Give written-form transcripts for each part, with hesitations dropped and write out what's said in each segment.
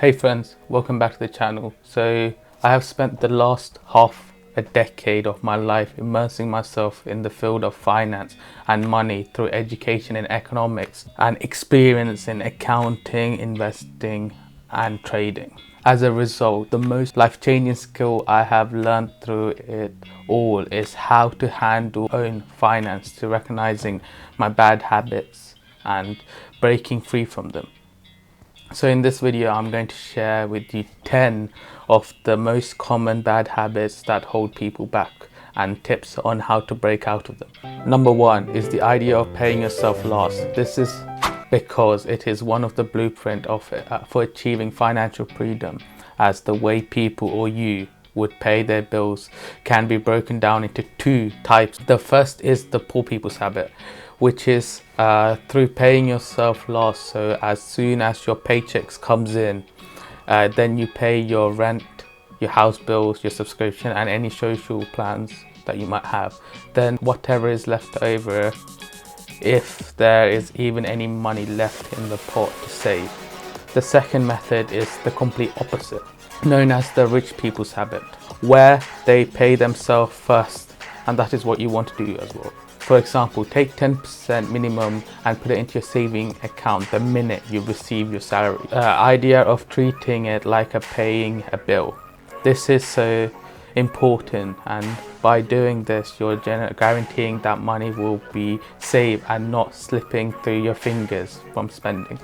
Hey friends, welcome back to the channel. So I have spent the last half a decade of my life immersing myself in the field of finance and money through education in economics and experience in accounting, investing and trading. As a result, the most life-changing skill I have learned through it all is how to handle own finance, to recognizing my bad habits and breaking free from them. So in this video, I'm going to share with you 10 of the most common bad habits that hold people back and tips on how to break out of them. Number one is the idea of paying yourself last. This is because it is one of the blueprint for achieving financial freedom, as the way people or you would pay their bills can be broken down into two types. The first is the poor people's habit, which is through paying yourself last. So as soon as your paychecks comes in, then you pay your rent, your house bills, your subscription and any social plans that you might have. Then whatever is left over, if there is even any money left in the pot to save. The second method is the complete opposite, known as the rich people's habit, where they pay themselves first, and that is what you want to do as well. For example, take 10% minimum and put it into your saving account the minute you receive your salary. Idea of treating it like paying a bill. This is so important, and by doing this you're guaranteeing that money will be saved and not slipping through your fingers from spending.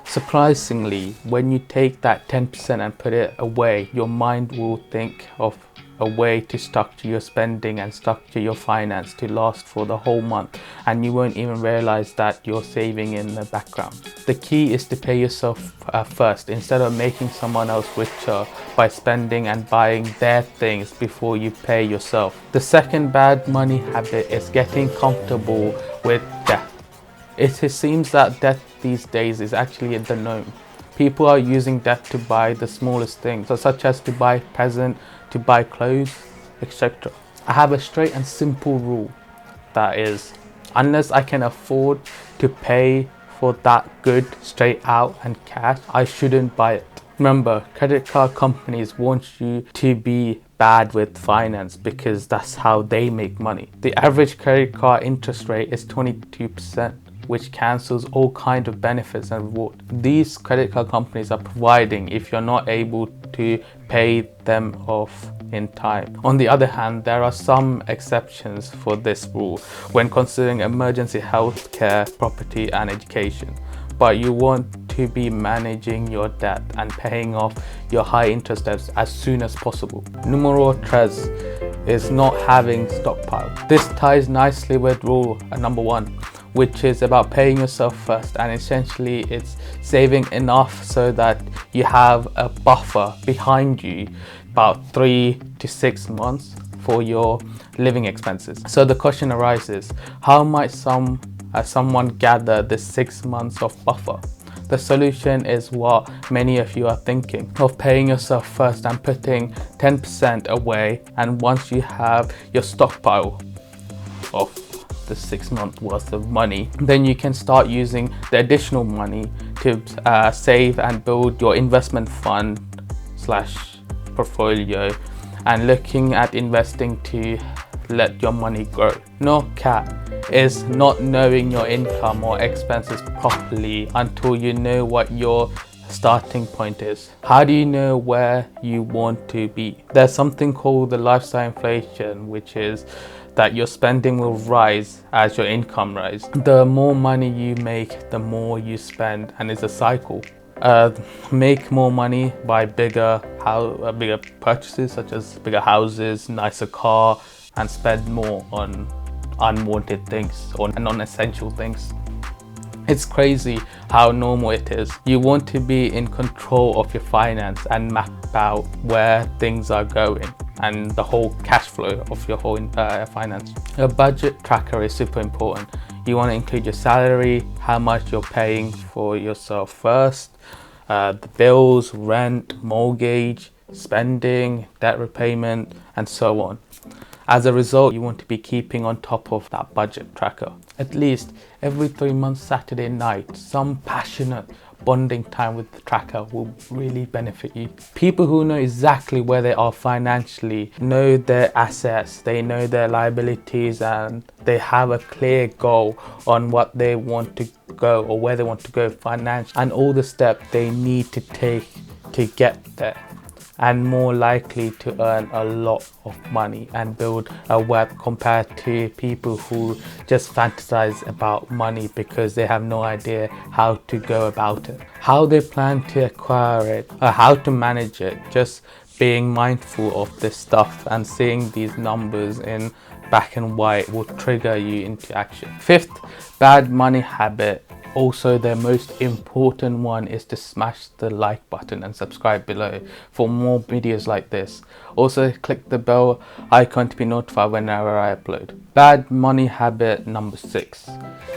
Surprisingly, when you take that 10% and put it away, your mind will think of a way to structure your spending and structure your finance to last for the whole month, and you won't even realize that you're saving in the background. The key is to pay yourself first, instead of making someone else richer by spending and buying their things before you pay yourself. The second bad money habit is getting comfortable with debt. It seems that debt these days is actually the norm. People are using debt to buy the smallest things, such as to buy presents, to buy clothes, etc. I have a straight and simple rule, that is, unless I can afford to pay for that good straight out and cash, I shouldn't buy it. Remember, credit card companies want you to be bad with finance because that's how they make money. The average credit card interest rate is 22%. which cancels all kinds of benefits and rewards these credit card companies are providing if you're not able to pay them off in time. On the other hand, there are some exceptions for this rule when considering emergency health care, property and education. But you want to be managing your debt and paying off your high interest debts as soon as possible. Numero tres is not having stockpile. This ties nicely with rule number one, which is about paying yourself first, and essentially it's saving enough so that you have a buffer behind you about 3 to 6 months for your living expenses. So the question arises, how might someone gather this 6 months of buffer? The solution is what many of you are thinking, of paying yourself first and putting 10% away, and once you have your stockpile of the 6 months worth of money, then you can start using the additional money to save and build your investment fund / portfolio and looking at investing to let your money grow. No cap is not knowing your income or expenses properly until you know what your starting point is. How do you know where you want to be? There's something called the lifestyle inflation, which is that your spending will rise as your income rises. The more money you make, the more you spend, and it's a cycle. Make more money, buy bigger purchases such as bigger houses, nicer car, and spend more on unwanted things or non-essential things. It's crazy how normal it is. You want to be in control of your finance and map out where things are going and the whole cash flow of your whole finance. A budget tracker is super important. You want to include your salary, how much you're paying for yourself first, the bills, rent, mortgage, spending, debt repayment, and so on. As a result, you want to be keeping on top of that budget tracker. At least every 3 months Saturday night, some passionate bonding time with the tracker will really benefit you. People who know exactly where they are financially, know their assets, they know their liabilities, and they have a clear goal on what they want to go or where they want to go financially, and all the steps they need to take to get there, and more likely to earn a lot of money and build a wealth compared to people who just fantasize about money because they have no idea how to go about it, how they plan to acquire it, or how to manage it. Just being mindful of this stuff and seeing these numbers in black and white will trigger you into action. Fifth bad money habit, also the most important one, is to smash the like button and subscribe below for more videos like this. Also click the bell icon to be notified whenever I upload. Bad money habit number 6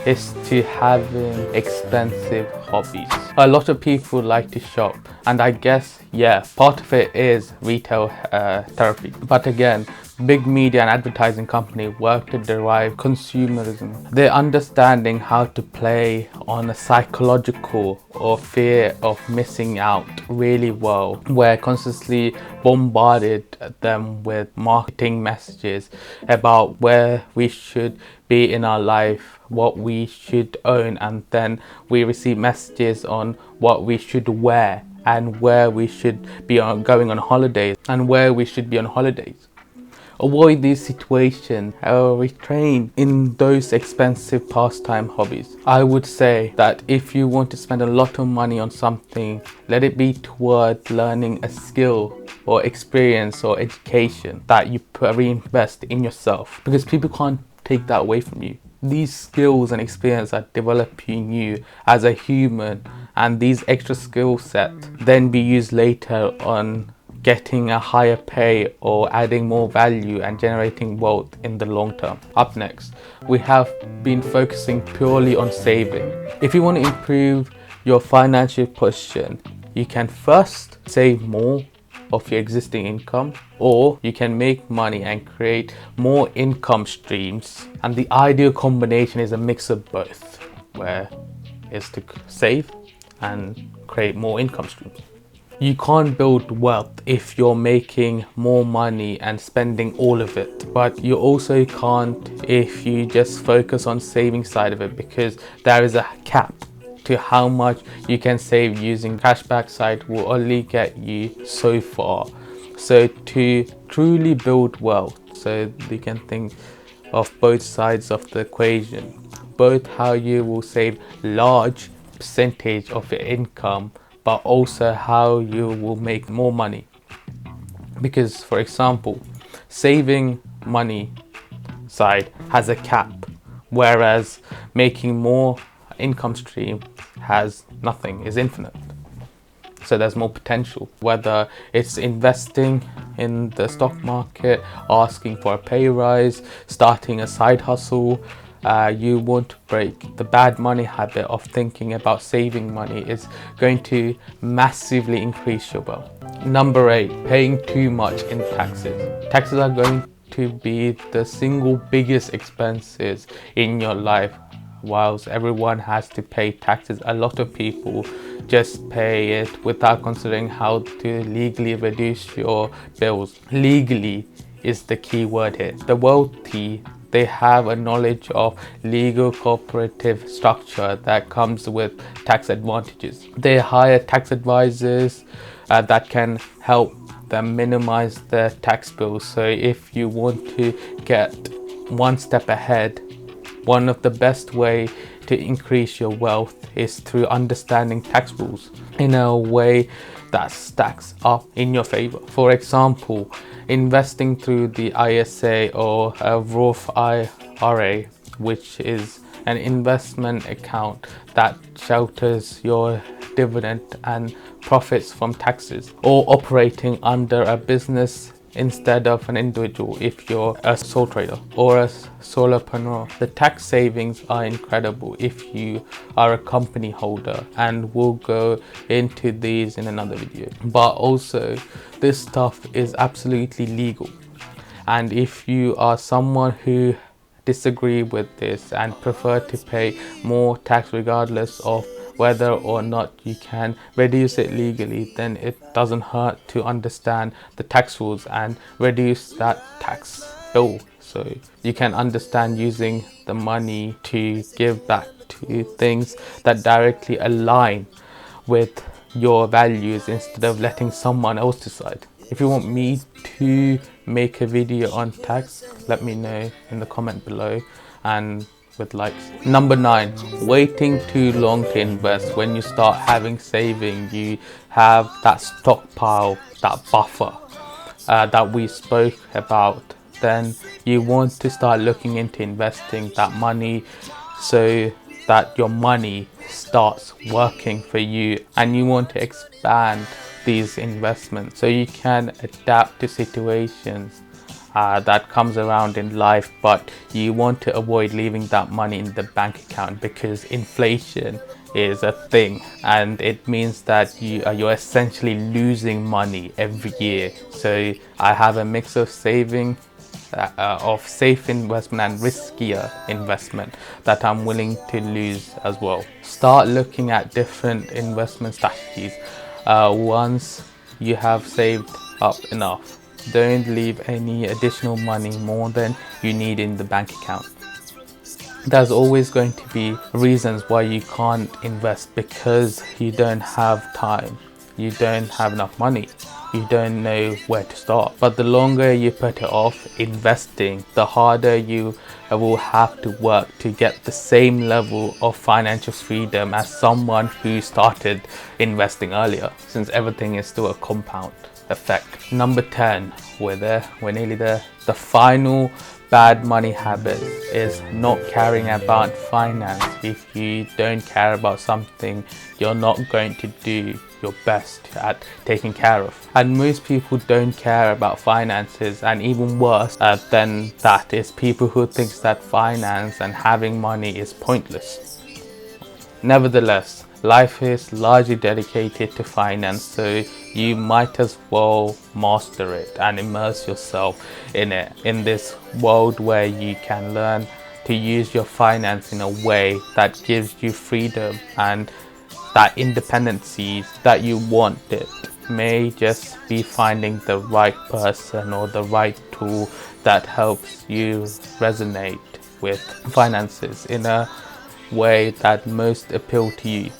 is to having expensive hobbies. A lot of people like to shop, and I guess, yeah, part of it is retail therapy. But again, big media and advertising company work to derive consumerism. They're understanding how to play on a psychological or fear of missing out really well. We're constantly bombarded them with marketing messages about where we should be in our life, what we should own, and then we receive messages on what we should wear and where we should be going on holidays and where we should be on holidays. Avoid these situations or retrain in those expensive pastime hobbies. I would say that if you want to spend a lot of money on something, let it be toward learning a skill or experience or education that you reinvest in yourself, because people can't take that away from you. These skills and experience are developing you as a human, and these extra skill sets then be used later on getting a higher pay or adding more value and generating wealth in the long term. Up next, we have been focusing purely on saving. If you want to improve your financial position, you can first save more of your existing income, or you can make money and create more income streams. And the ideal combination is a mix of both, where it's to save and create more income streams. You can't build wealth if you're making more money and spending all of it, but you also can't if you just focus on saving side of it, because there is a cap to how much you can save. Using cashback side will only get you so far. So to truly build wealth, so you can think of both sides of the equation, both how you will save large percentage of your income, but also how you will make more money. Because, for example, saving money side has a cap, whereas making more income stream has nothing, is infinite. So there's more potential, whether it's investing in the stock market, asking for a pay rise, starting a side hustle. You won't break the bad money habit of thinking about saving money. Is going to massively increase your wealth. Number 8, paying too much in taxes. Taxes are going to be the single biggest expenses in your life. Whilst everyone has to pay taxes, a lot of people just pay it without considering how to legally reduce your bills. Legally is the key word here. The wealthy, they have a knowledge of legal cooperative structure that comes with tax advantages. They hire tax advisors that can help them minimize their tax bills. So if you want to get one step ahead, one of the best way to increase your wealth is through understanding tax rules in a way that stacks up in your favor. For example, investing through the ISA or a Roth IRA, which is an investment account that shelters your dividend and profits from taxes, or operating under a business instead of an individual if you're a sole trader or a solopreneur. The tax savings are incredible if you are a company holder, and we'll go into these in another video. But also, this stuff is absolutely legal, and if you are someone who disagree with this and prefer to pay more tax regardless of whether or not you can reduce it legally, then it doesn't hurt to understand the tax rules and reduce that tax bill, so you can understand using the money to give back to things that directly align with your values instead of letting someone else decide. If you want me to make a video on tax, let me know in the comment below and with likes. Number 9, waiting too long to invest. When you start having saving, you have that stockpile, that buffer that we spoke about, then you want to start looking into investing that money so that your money starts working for you, and you want to expand these investments so you can adapt to situations that comes around in life, but you want to avoid leaving that money in the bank account because inflation is a thing, and it means that you're essentially losing money every year. So I have a mix of saving, of safe investment and riskier investment that I'm willing to lose as well. Start looking at different investment strategies. Once you have saved up enough, don't leave any additional money more than you need in the bank account. There's always going to be reasons why you can't invest, because you don't have time, you don't have enough money, you don't know where to start. But the longer you put it off investing, the harder you will have to work to get the same level of financial freedom as someone who started investing earlier, since everything is still a compound effect. Number 10, we're nearly there. The final bad money habit is not caring about finance. If you don't care about something, you're not going to do your best at taking care of. And most people don't care about finances, and even worse than that is people who think that finance and having money is pointless. Nevertheless, life is largely dedicated to finance, so you might as well master it and immerse yourself in it, in this world where you can learn to use your finance in a way that gives you freedom and that independency that you want. It may just be finding the right person or the right tool that helps you resonate with finances in a way that most appeal to you.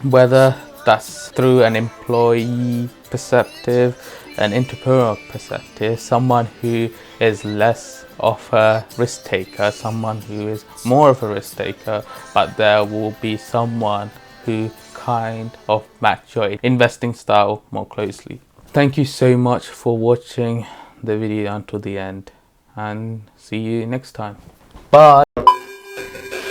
Whether that's through an employee perspective, an entrepreneur perspective, someone who is less of a risk taker, someone who is more of a risk taker, but there will be someone who kind of match your investing style more closely. Thank you so much for watching the video until the end, and see you next time. Bye.